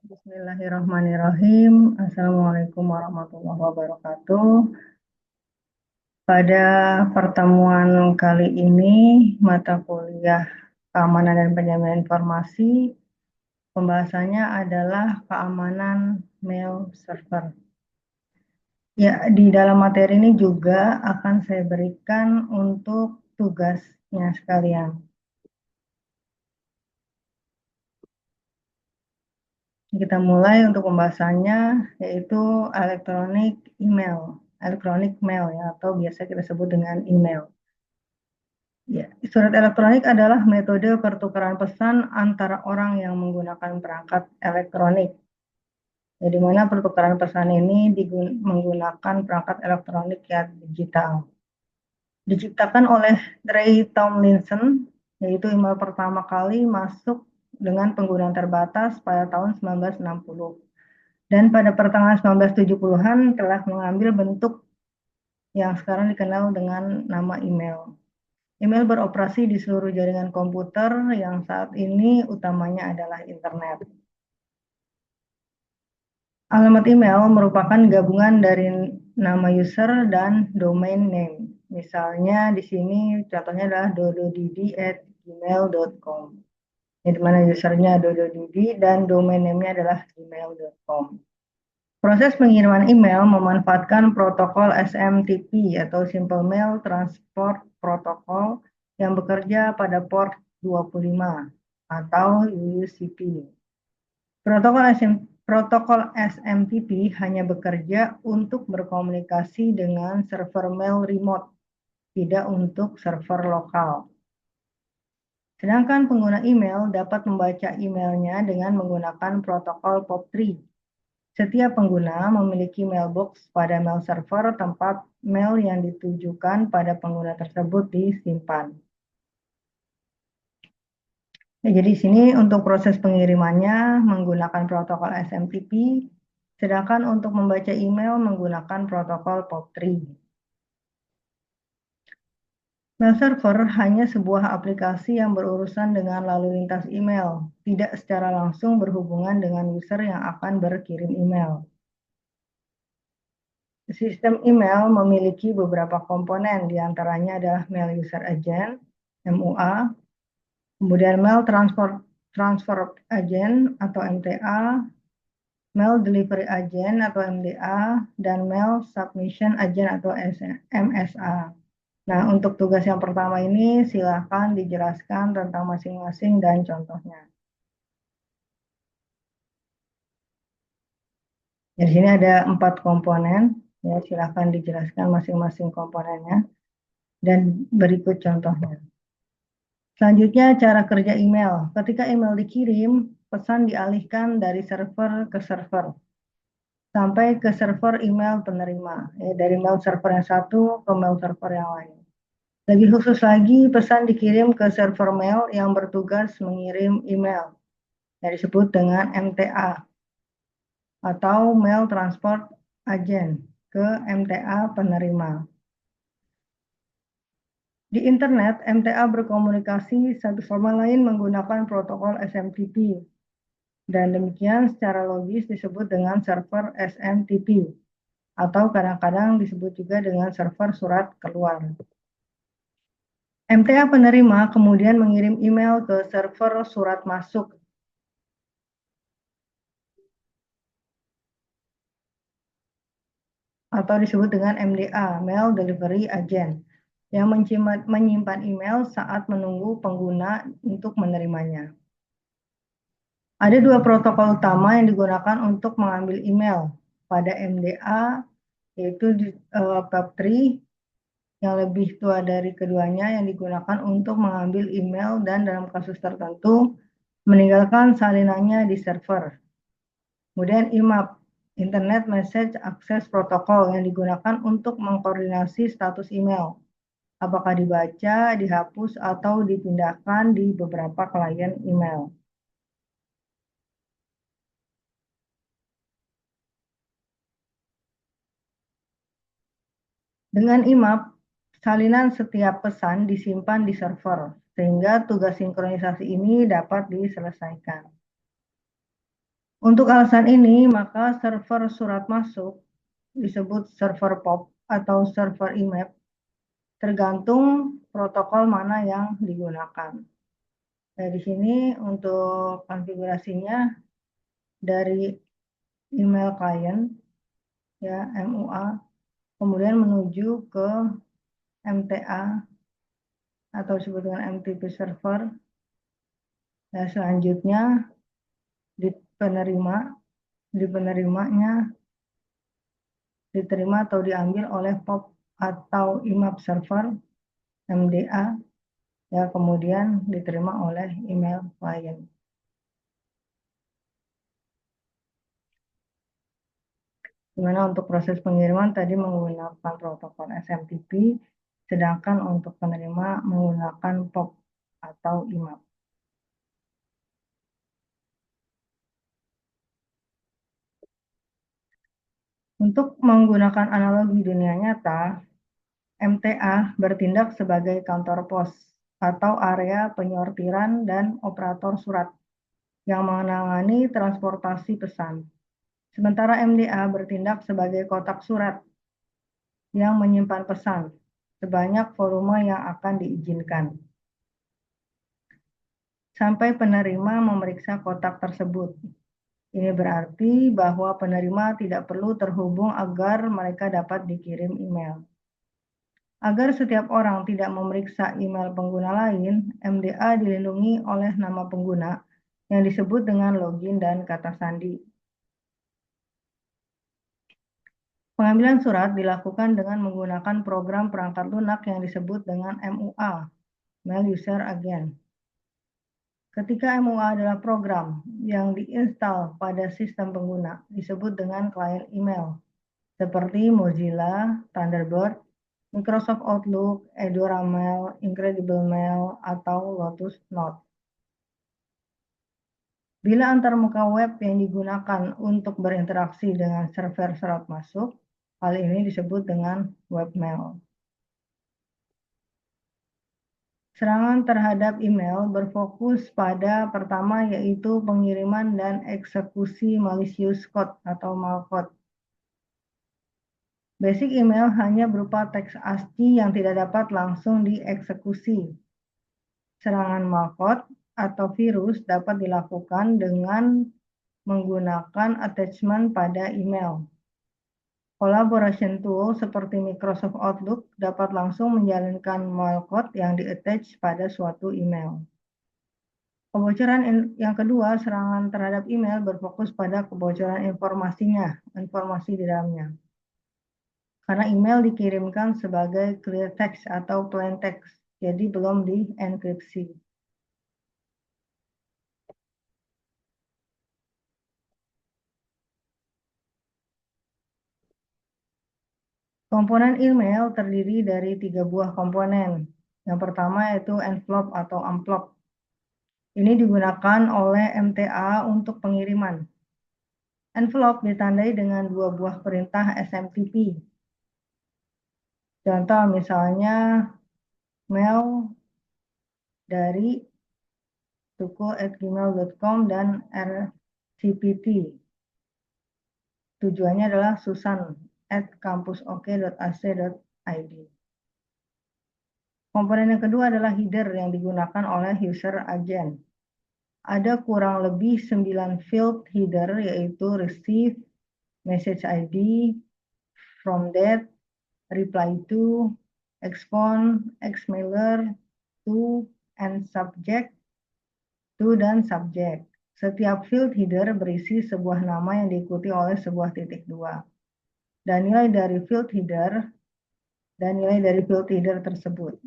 Bismillahirrahmanirrahim. Assalamualaikum warahmatullahi wabarakatuh. Pada pertemuan kali ini, mata kuliah keamanan dan penjaminan informasi, pembahasannya adalah keamanan mail server. Ya, di dalam materi ini juga akan saya berikan untuk tugasnya sekalian. Kita mulai untuk pembahasannya, yaitu elektronik mail ya, atau biasa kita sebut dengan email. Ya, surat elektronik adalah metode pertukaran pesan antara orang yang menggunakan perangkat elektronik. Ya, di mana pertukaran pesan ini menggunakan perangkat elektronik ya digital. Diciptakan oleh Ray Tomlinson, yaitu email pertama kali masuk dengan penggunaan terbatas pada tahun 1960. Dan pada pertengahan 1970-an telah mengambil bentuk yang sekarang dikenal dengan nama email. Email beroperasi di seluruh jaringan komputer yang saat ini utamanya adalah internet. Alamat email merupakan gabungan dari nama user dan domain name. Misalnya di sini contohnya adalah dododidi@gmail.com. Di mana usernya dododidi dan domain name-nya adalah gmail.com. Proses pengiriman email memanfaatkan protokol SMTP atau Simple Mail Transport Protocol yang bekerja pada port 25 atau UUCP. Protokol SMTP hanya bekerja untuk berkomunikasi dengan server mail remote, tidak untuk server lokal. Sedangkan pengguna email dapat membaca emailnya dengan menggunakan protokol POP3. Setiap pengguna memiliki mailbox pada mail server tempat mail yang ditujukan pada pengguna tersebut disimpan. Ya, jadi di sini untuk proses pengirimannya menggunakan protokol SMTP, sedangkan untuk membaca email menggunakan protokol POP3. Mail server hanya sebuah aplikasi yang berurusan dengan lalu lintas email, tidak secara langsung berhubungan dengan user yang akan berkirim email. Sistem email memiliki beberapa komponen, diantaranya adalah Mail User Agent, MUA, kemudian Mail Transfer Agent atau MTA, Mail Delivery Agent atau MDA, dan Mail Submission Agent atau MSA. Nah, untuk tugas yang pertama ini silakan dijelaskan tentang masing-masing dan contohnya. Di sini ada 4 komponen, ya silakan dijelaskan masing-masing komponennya dan berikut contohnya. Selanjutnya cara kerja email. Ketika email dikirim, pesan dialihkan dari server ke server sampai ke server email penerima, ya, dari mail server yang satu ke mail server yang lain. Lebih khusus lagi, pesan dikirim ke server mail yang bertugas mengirim email, yang disebut dengan MTA atau Mail Transport Agent ke MTA penerima. Di internet, MTA berkomunikasi satu sama lain menggunakan protokol SMTP, dan demikian secara logis disebut dengan server SMTP, atau kadang-kadang disebut juga dengan server surat keluar. MTA penerima kemudian mengirim email ke server surat masuk atau disebut dengan MDA, Mail Delivery Agent, yang menyimpan email saat menunggu pengguna untuk menerimanya. Ada 2 protokol utama yang digunakan untuk mengambil email pada MDA, yaitu POP3 yang lebih tua dari keduanya yang digunakan untuk mengambil email dan dalam kasus tertentu meninggalkan salinannya di server. Kemudian IMAP, Internet Message Access Protocol, yang digunakan untuk mengkoordinasi status email, apakah dibaca, dihapus, atau dipindahkan di beberapa klien email. Dengan IMAP, salinan setiap pesan disimpan di server, sehingga tugas sinkronisasi ini dapat diselesaikan. Untuk alasan ini, maka server surat masuk disebut server POP atau server IMAP, tergantung protokol mana yang digunakan. Nah, di sini untuk konfigurasinya dari email client, ya MUA, kemudian menuju ke MTA atau disebut dengan MTP server. Nah, selanjutnya di penerimanya diterima atau diambil oleh POP atau IMAP server MDA, ya kemudian diterima oleh email client. Dimana untuk proses pengiriman tadi menggunakan protokol SMTP, sedangkan untuk penerima menggunakan POP atau IMAP. Untuk menggunakan analogi dunia nyata, MTA bertindak sebagai kantor pos atau area penyortiran dan operator surat yang menangani transportasi pesan. Sementara MDA bertindak sebagai kotak surat yang menyimpan pesan sebanyak volume yang akan diizinkan, sampai penerima memeriksa kotak tersebut. Ini berarti bahwa penerima tidak perlu terhubung agar mereka dapat dikirim email. Agar setiap orang tidak memeriksa email pengguna lain, MDA dilindungi oleh nama pengguna yang disebut dengan login dan kata sandi. Pengambilan surat dilakukan dengan menggunakan program perangkat lunak yang disebut dengan MUA, Mail User Agent. Ketika MUA adalah program yang diinstal pada sistem pengguna, disebut dengan klien email, seperti Mozilla, Thunderbird, Microsoft Outlook, Edora Mail, Incredible Mail, atau Lotus Notes. Bila antarmuka web yang digunakan untuk berinteraksi dengan server surat masuk, hal ini disebut dengan webmail. Serangan terhadap email berfokus pada pertama yaitu pengiriman dan eksekusi malicious code atau malcode. Basic email hanya berupa teks ASCII yang tidak dapat langsung dieksekusi. Serangan malcode atau virus dapat dilakukan dengan menggunakan attachment pada email. Collaboration tool seperti Microsoft Outlook dapat langsung menjalankan malcode yang di-attach pada suatu email. Kebocoran yang kedua, serangan terhadap email berfokus pada kebocoran informasinya, informasi di dalamnya. Karena email dikirimkan sebagai clear text atau plain text, jadi belum dienkripsi. Komponen email terdiri dari 3 buah komponen. Yang pertama yaitu envelope atau amplop. Ini digunakan oleh MTA untuk pengiriman. Envelope ditandai dengan 2 buah perintah SMTP. Contoh misalnya mail dari suku@gmail.com dan RCPT. Tujuannya adalah susan@kampusok.ac.id. Komponen yang kedua adalah header yang digunakan oleh user agent. Ada kurang lebih 9 field header yaitu receive, message ID, from that, reply to, expon, xmailer, to, and subject, to, dan subject. Setiap field header berisi sebuah nama yang diikuti oleh sebuah titik dua. Dan nilai dari field header tersebut.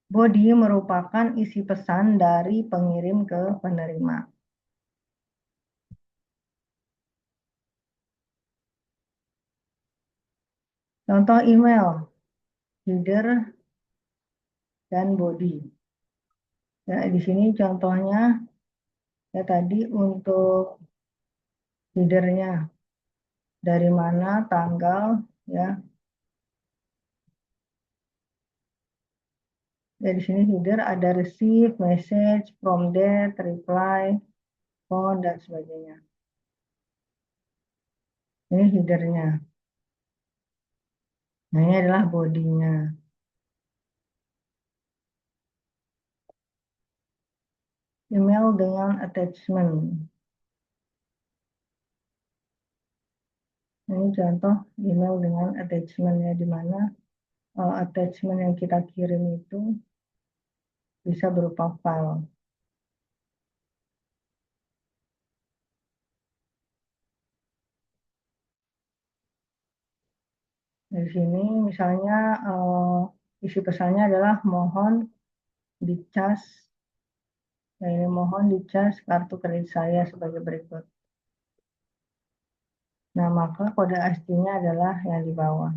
Body merupakan isi pesan dari pengirim ke penerima. Contoh email, header, dan body. Ya, di sini contohnya ya tadi untuk headernya dari mana, tanggal, ya. Ya di sini header ada receive, message, from that, reply, respon, dan sebagainya. Ini headernya. Nah, ini adalah bodinya. Email dengan attachment. Ini contoh email dengan attachment-nya, di mana attachment yang kita kirim itu bisa berupa file. Di sini misalnya isi pesannya adalah mohon dicas, ini mohon dicas kartu kredit saya sebagai berikut. Nah, maka kode ASCII-nya adalah yang di bawah.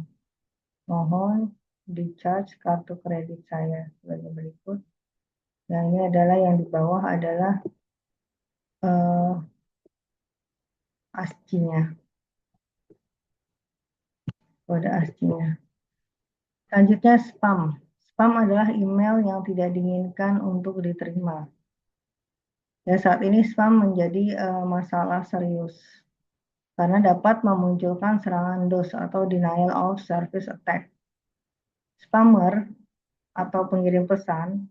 Mohon dicas kartu kredit saya sebagai berikut. Nah, ini adalah yang di bawah adalah ASCII-nya, kode ASCII-nya. Selanjutnya spam. Spam adalah email yang tidak diinginkan untuk diterima. Ya, saat ini spam menjadi masalah serius karena dapat memunculkan serangan DOS atau denial of service attack. Spammer atau pengirim pesan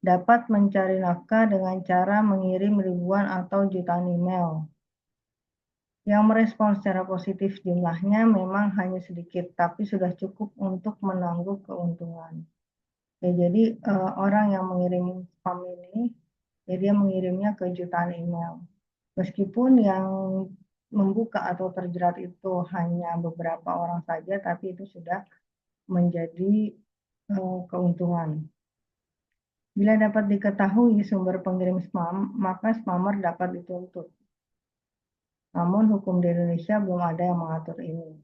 dapat mencari nafkah dengan cara mengirim ribuan atau jutaan email. Yang merespon secara positif jumlahnya memang hanya sedikit, tapi sudah cukup untuk menangguh keuntungan. Ya, jadi orang yang mengirim spam ini, ya dia mengirimnya ke jutaan email. Meskipun yang membuka atau terjerat itu hanya beberapa orang saja, tapi itu sudah menjadi keuntungan. Bila dapat diketahui sumber pengirim spam, maka spammer dapat dituntut. Namun hukum di Indonesia belum ada yang mengatur ini.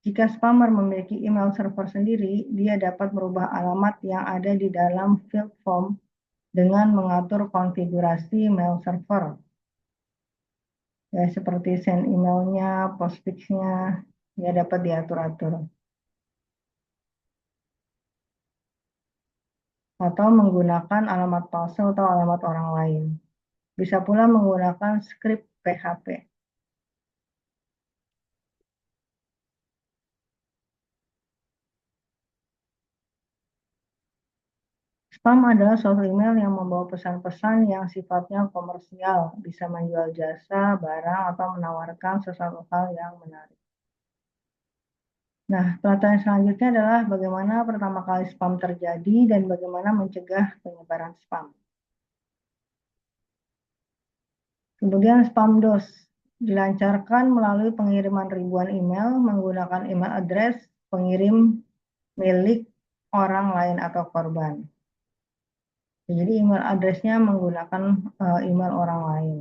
Jika spammer memiliki email server sendiri, dia dapat merubah alamat yang ada di dalam field form dengan mengatur konfigurasi mail server. Ya, seperti send emailnya, postfixnya, ya dapat diatur-atur. Atau menggunakan alamat palsu atau alamat orang lain. Bisa pula menggunakan script PHP. Spam adalah suatu email yang membawa pesan-pesan yang sifatnya komersial, bisa menjual jasa, barang, atau menawarkan sesuatu hal yang menarik. Nah, pertanyaan selanjutnya adalah bagaimana pertama kali spam terjadi dan bagaimana mencegah penyebaran spam. Kemudian spam DOS dilancarkan melalui pengiriman ribuan email menggunakan email address pengirim milik orang lain atau korban. Jadi email address-nya menggunakan email orang lain.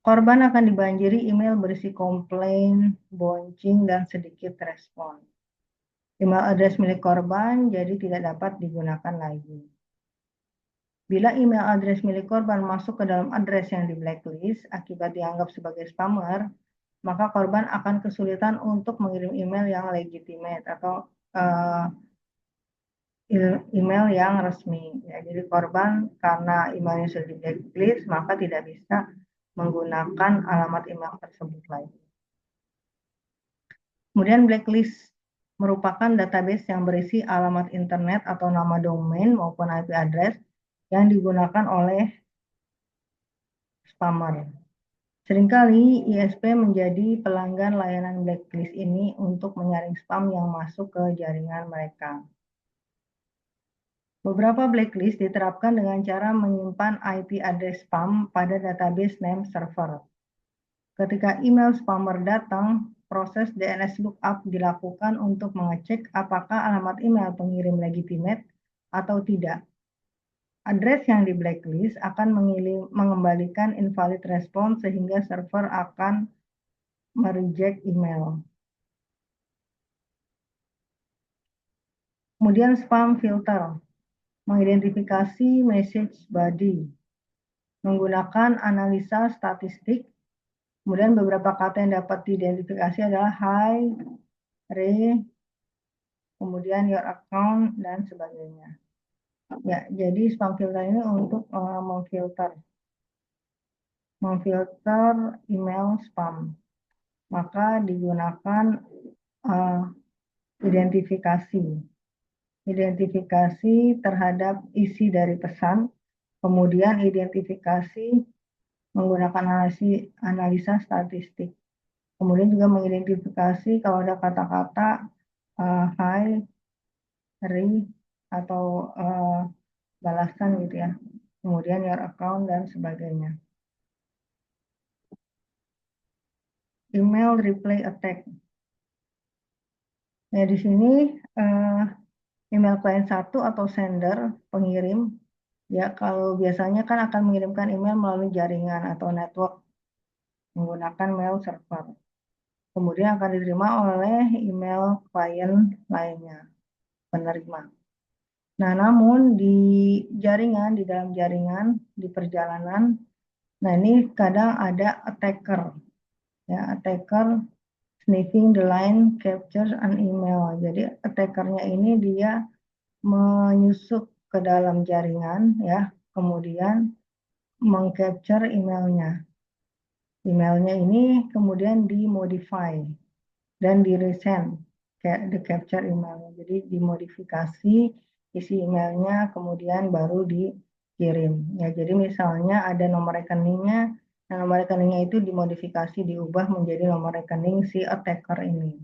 Korban akan dibanjiri email berisi komplain, bouncing, dan sedikit respon. Email address milik korban jadi tidak dapat digunakan lagi. Bila email address milik korban masuk ke dalam address yang di blacklist akibat dianggap sebagai spammer, maka korban akan kesulitan untuk mengirim email yang legitimate atau email yang resmi. Ya, jadi korban karena emailnya sudah di blacklist, maka tidak bisa menggunakan alamat email tersebut lagi. Kemudian blacklist merupakan database yang berisi alamat internet atau nama domain maupun IP address yang digunakan oleh spammer. Seringkali ISP menjadi pelanggan layanan blacklist ini untuk menyaring spam yang masuk ke jaringan mereka. Beberapa blacklist diterapkan dengan cara menyimpan IP address spam pada database name server. Ketika email spammer datang, proses DNS lookup dilakukan untuk mengecek apakah alamat email pengirim legitimate atau tidak. Address yang di blacklist akan mengembalikan invalid response sehingga server akan mereject email. Kemudian spam filter, mengidentifikasi message body, menggunakan analisa statistik. Kemudian beberapa kata yang dapat diidentifikasi adalah hi, re, kemudian your account, dan sebagainya. Ya, jadi spam filter ini untuk memfilter memfilter email spam. Maka digunakan identifikasi terhadap isi dari pesan, kemudian identifikasi menggunakan analisa statistik. Kemudian juga mengidentifikasi kalau ada kata-kata hi, re, atau balasan gitu ya. Kemudian your account dan sebagainya. Email replay attack. Nah, di sini email client 1 atau sender, pengirim, ya kalau biasanya kan akan mengirimkan email melalui jaringan atau network menggunakan mail server. Kemudian akan diterima oleh email klien lainnya, penerima. Nah, namun di jaringan, di dalam jaringan, di perjalanan, nah ini kadang ada attacker, ya attacker sniffing the line capture an email. Jadi attackernya ini dia menyusup ke dalam jaringan, ya, kemudian mengcapture emailnya. Emailnya ini kemudian dimodify dan di-resend kayak the capture emailnya. Jadi dimodifikasi isi emailnya kemudian baru dikirim. Ya, jadi misalnya ada nomor rekeningnya, nah nomor rekeningnya itu dimodifikasi diubah menjadi nomor rekening si attacker ini.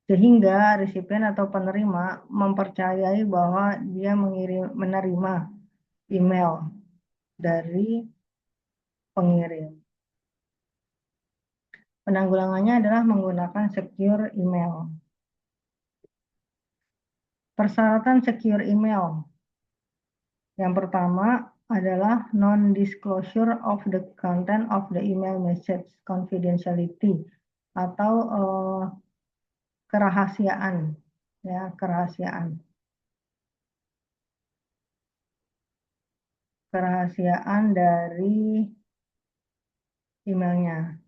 Sehingga resipien atau penerima mempercayai bahwa dia menerima email dari pengirim. Penanggulangannya adalah menggunakan secure email. Persyaratan secure email. Yang pertama adalah non-disclosure of the content of the email message, confidentiality, atau kerahasiaan, ya kerahasiaan. Kerahasiaan dari emailnya.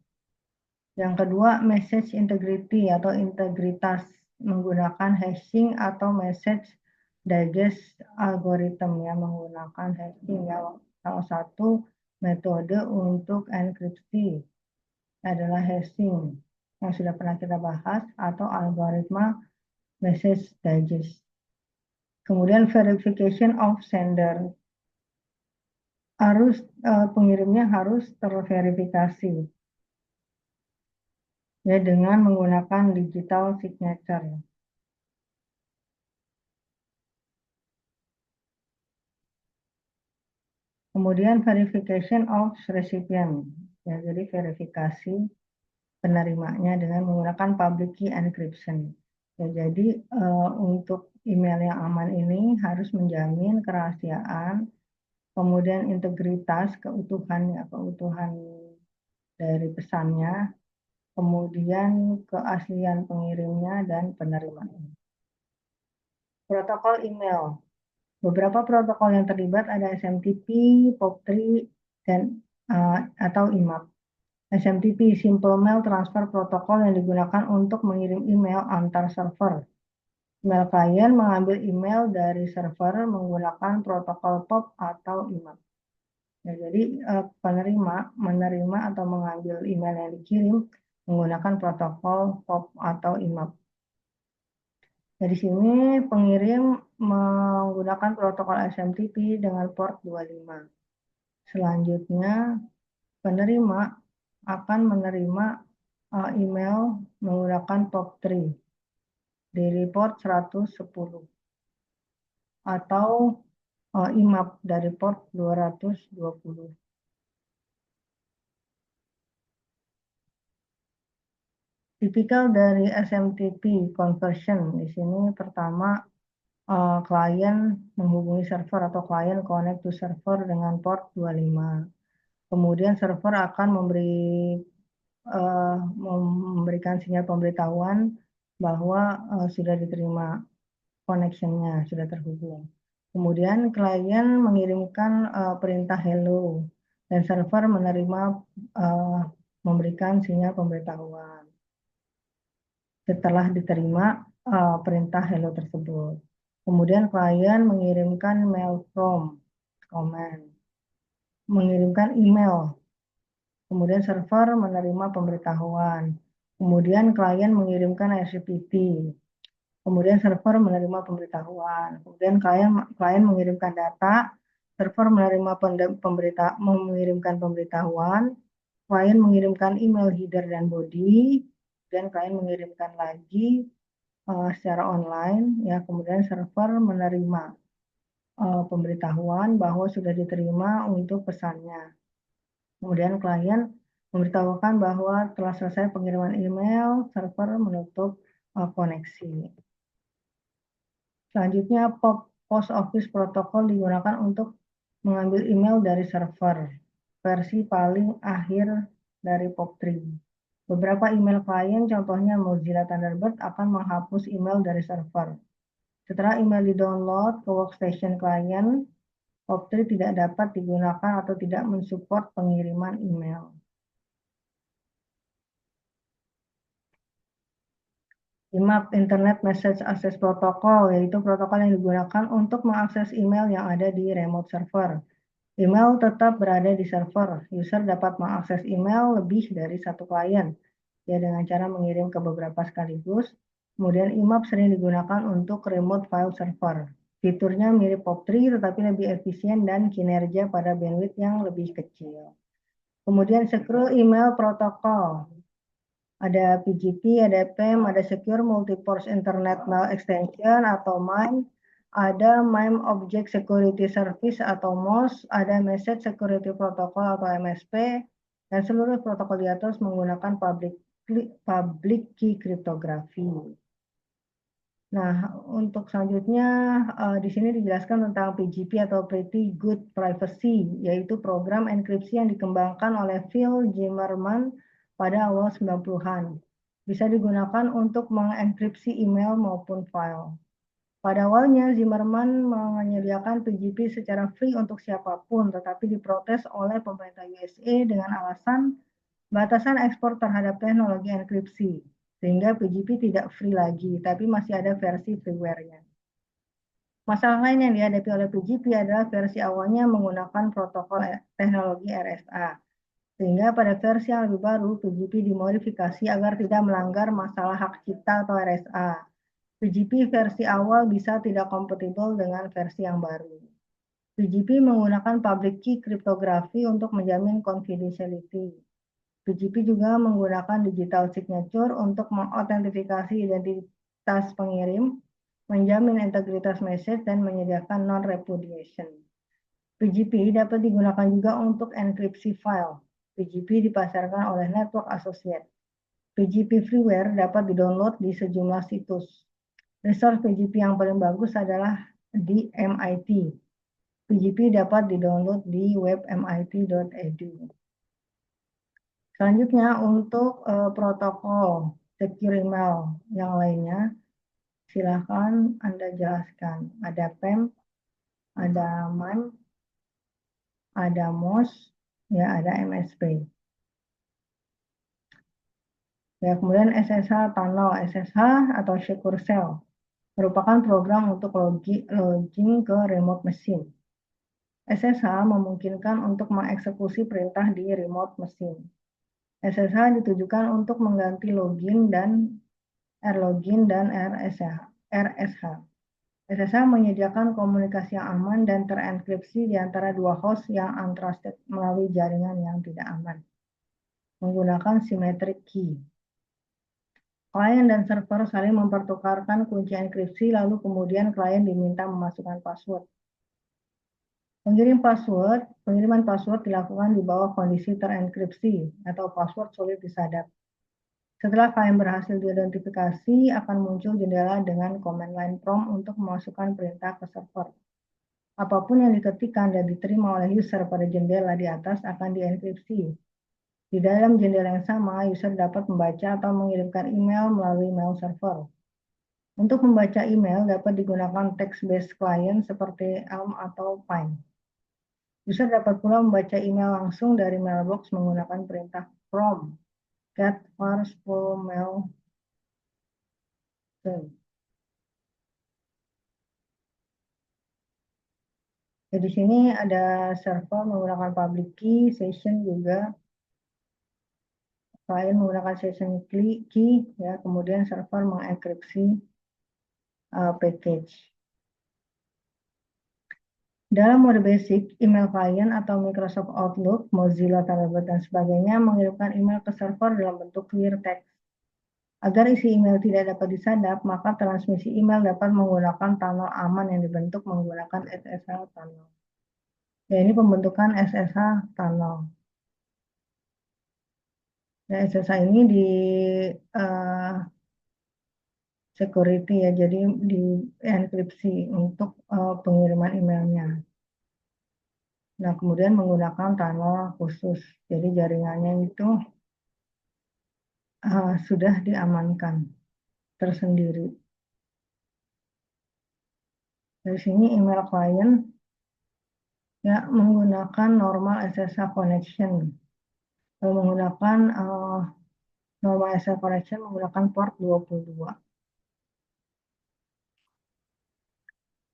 Yang kedua, message integrity atau integritas menggunakan hashing atau message digest algorithm, ya menggunakan hashing, ya salah satu metode untuk enkripsi adalah hashing yang sudah pernah kita bahas atau algoritma message digest. Kemudian verification of sender, harus pengirimnya harus terverifikasi ya dengan menggunakan digital signature. Kemudian verification of recipient, ya jadi verifikasi penerimanya dengan menggunakan public key encryption. Ya, jadi untuk email yang aman ini harus menjamin kerahasiaan, kemudian integritas, keutuhan dari pesannya, kemudian keaslian pengirimnya dan penerimanya. Protokol email. Beberapa protokol yang terlibat ada SMTP, POP3, dan atau IMAP. SMTP, Simple Mail Transfer Protocol, yang digunakan untuk mengirim email antar server. Email klien mengambil email dari server menggunakan protokol POP atau IMAP. Ya, jadi penerima menerima atau mengambil email yang dikirim menggunakan protokol POP atau IMAP. Dari sini pengirim menggunakan protokol SMTP dengan port 25. Selanjutnya penerima akan menerima email menggunakan POP3 dari port 110 atau IMAP dari port 220. Tipikal dari SMTP conversion di sini pertama klien menghubungi server atau klien connect to server dengan port 25. Kemudian server akan memberikan sinyal pemberitahuan bahwa sudah diterima connection-nya, sudah terhubung. Kemudian klien mengirimkan perintah hello dan server menerima memberikan sinyal pemberitahuan setelah diterima perintah hello tersebut. Kemudian klien mengirimkan mail from command, mengirimkan email Kemudian server menerima pemberitahuan. Kemudian klien mengirimkan HTTP. Kemudian server menerima pemberitahuan. Kemudian klien mengirimkan data, server menerima mengirimkan pemberitahuan, klien mengirimkan email header dan body, dan klien mengirimkan lagi secara online, ya. Kemudian server menerima pemberitahuan bahwa sudah diterima untuk pesannya. Kemudian klien memberitahukan bahwa telah selesai pengiriman email, server menutup koneksi. Selanjutnya, Post Office Protocol digunakan untuk mengambil email dari server, versi paling akhir dari POP3. Beberapa email klien, contohnya Mozilla Thunderbird, akan menghapus email dari server. Setelah email di-download ke workstation klien, POP3 tidak dapat digunakan atau tidak mensupport pengiriman email. IMAP, Internet Message Access Protocol, yaitu protokol yang digunakan untuk mengakses email yang ada di remote server. Email tetap berada di server. User dapat mengakses email lebih dari satu klien, ya, dengan cara mengirim ke beberapa sekaligus. Kemudian IMAP sering digunakan untuk remote file server. Fiturnya mirip POP3 tetapi lebih efisien dan kinerja pada bandwidth yang lebih kecil. Kemudian Secure Email Protocol. Ada PGP, ada PEM, ada Secure Multi-Port Internet Mail Extension atau MIME, ada MIME Object Security Service atau MOS, ada Message Security Protocol atau MSP, dan seluruh protokol di atas menggunakan public key cryptography. Nah, untuk selanjutnya di sini dijelaskan tentang PGP atau Pretty Good Privacy, yaitu program enkripsi yang dikembangkan oleh Phil Zimmermann pada awal 90-an. Bisa digunakan untuk mengenkripsi email maupun file. Pada awalnya, Zimmermann menyediakan PGP secara free untuk siapapun, tetapi diprotes oleh pemerintah USA dengan alasan batasan ekspor terhadap teknologi enkripsi, sehingga PGP tidak free lagi, tapi masih ada versi freeware-nya. Masalah lain yang dihadapi oleh PGP adalah versi awalnya menggunakan protokol teknologi RSA, sehingga pada versi yang lebih baru, PGP dimodifikasi agar tidak melanggar masalah hak cipta atau RSA. PGP versi awal bisa tidak kompatibel dengan versi yang baru. PGP menggunakan public key cryptography untuk menjamin confidentiality. PGP juga menggunakan digital signature untuk mengotentifikasi identitas pengirim, menjamin integritas message, dan menyediakan non-repudiation. PGP dapat digunakan juga untuk enkripsi file. PGP dipasarkan oleh Network Associates. PGP freeware dapat didownload di sejumlah situs. Resource PGP yang paling bagus adalah di MIT. PGP dapat didownload di web mit.edu. Selanjutnya untuk protokol secure email yang lainnya, silakan Anda jelaskan. Ada PEM, ada MIME, ada MOS, ya, ada MSP. Ya, kemudian SSH Tunnel. SSH atau Secure Shell merupakan program untuk login ke remote machine. SSH memungkinkan untuk mengeksekusi perintah di remote machine. SSH ditujukan untuk mengganti login dan RLogin dan RSH. SSH menyediakan komunikasi yang aman dan terenkripsi di antara dua host yang untrusted melalui jaringan yang tidak aman, menggunakan symmetric key. Klien dan server saling mempertukarkan kunci enkripsi, lalu kemudian klien diminta memasukkan password. Pengiriman password dilakukan di bawah kondisi terenkripsi atau password sulit disadap. Setelah klien berhasil diidentifikasi, akan muncul jendela dengan command line prompt untuk memasukkan perintah ke server. Apapun yang diketikkan dan diterima oleh user pada jendela di atas akan dienkripsi. Di dalam jendela yang sama, user dapat membaca atau mengirimkan email melalui mail server. Untuk membaca email dapat digunakan text-based client seperti Elm atau Pine. User dapat pula membaca email langsung dari mailbox menggunakan perintah from get parse full mail. Jadi di sini ada server menggunakan public key, session juga klien menggunakan session key, ya, kemudian server mengenkripsi package. Dalam mode basic, email klien atau Microsoft Outlook, Mozilla, Thunderbird, dan sebagainya mengirimkan email ke server dalam bentuk clear text. Agar isi email tidak dapat disadap, maka transmisi email dapat menggunakan tunnel aman yang dibentuk menggunakan SSH tunnel. Ya, ini pembentukan SSH tunnel. Ya, SSH ini di security, ya, jadi di enkripsi untuk pengiriman emailnya. Nah, kemudian menggunakan tunnel khusus, jadi jaringannya itu sudah diamankan tersendiri. Dari sini email klien, ya, menggunakan normal SSH connection. Menggunakan normal SSH connection menggunakan port 22.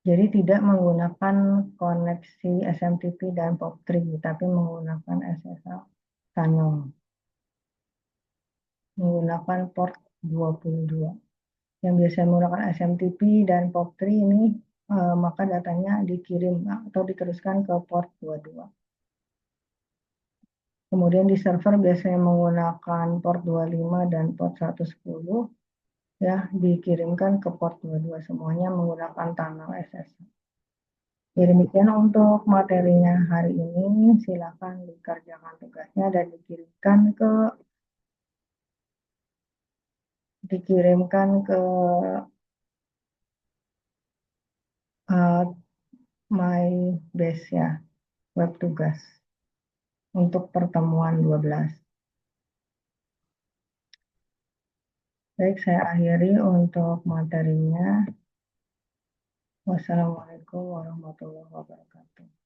Jadi tidak menggunakan koneksi SMTP dan POP3, tapi menggunakan SSH tunnel. Menggunakan port 22. Yang biasanya menggunakan SMTP dan POP3 ini, maka datanya dikirim atau diteruskan ke port 22. Kemudian di server biasanya menggunakan port 25 dan port 110, ya, dikirimkan ke port 22, semuanya menggunakan tunnel SSH. Ya, demikian untuk materinya hari ini. Silakan dikerjakan tugasnya dan dikirimkan ke my base, ya, web tugas untuk pertemuan 12. Baik, saya akhiri untuk materinya. Wassalamualaikum warahmatullahi wabarakatuh.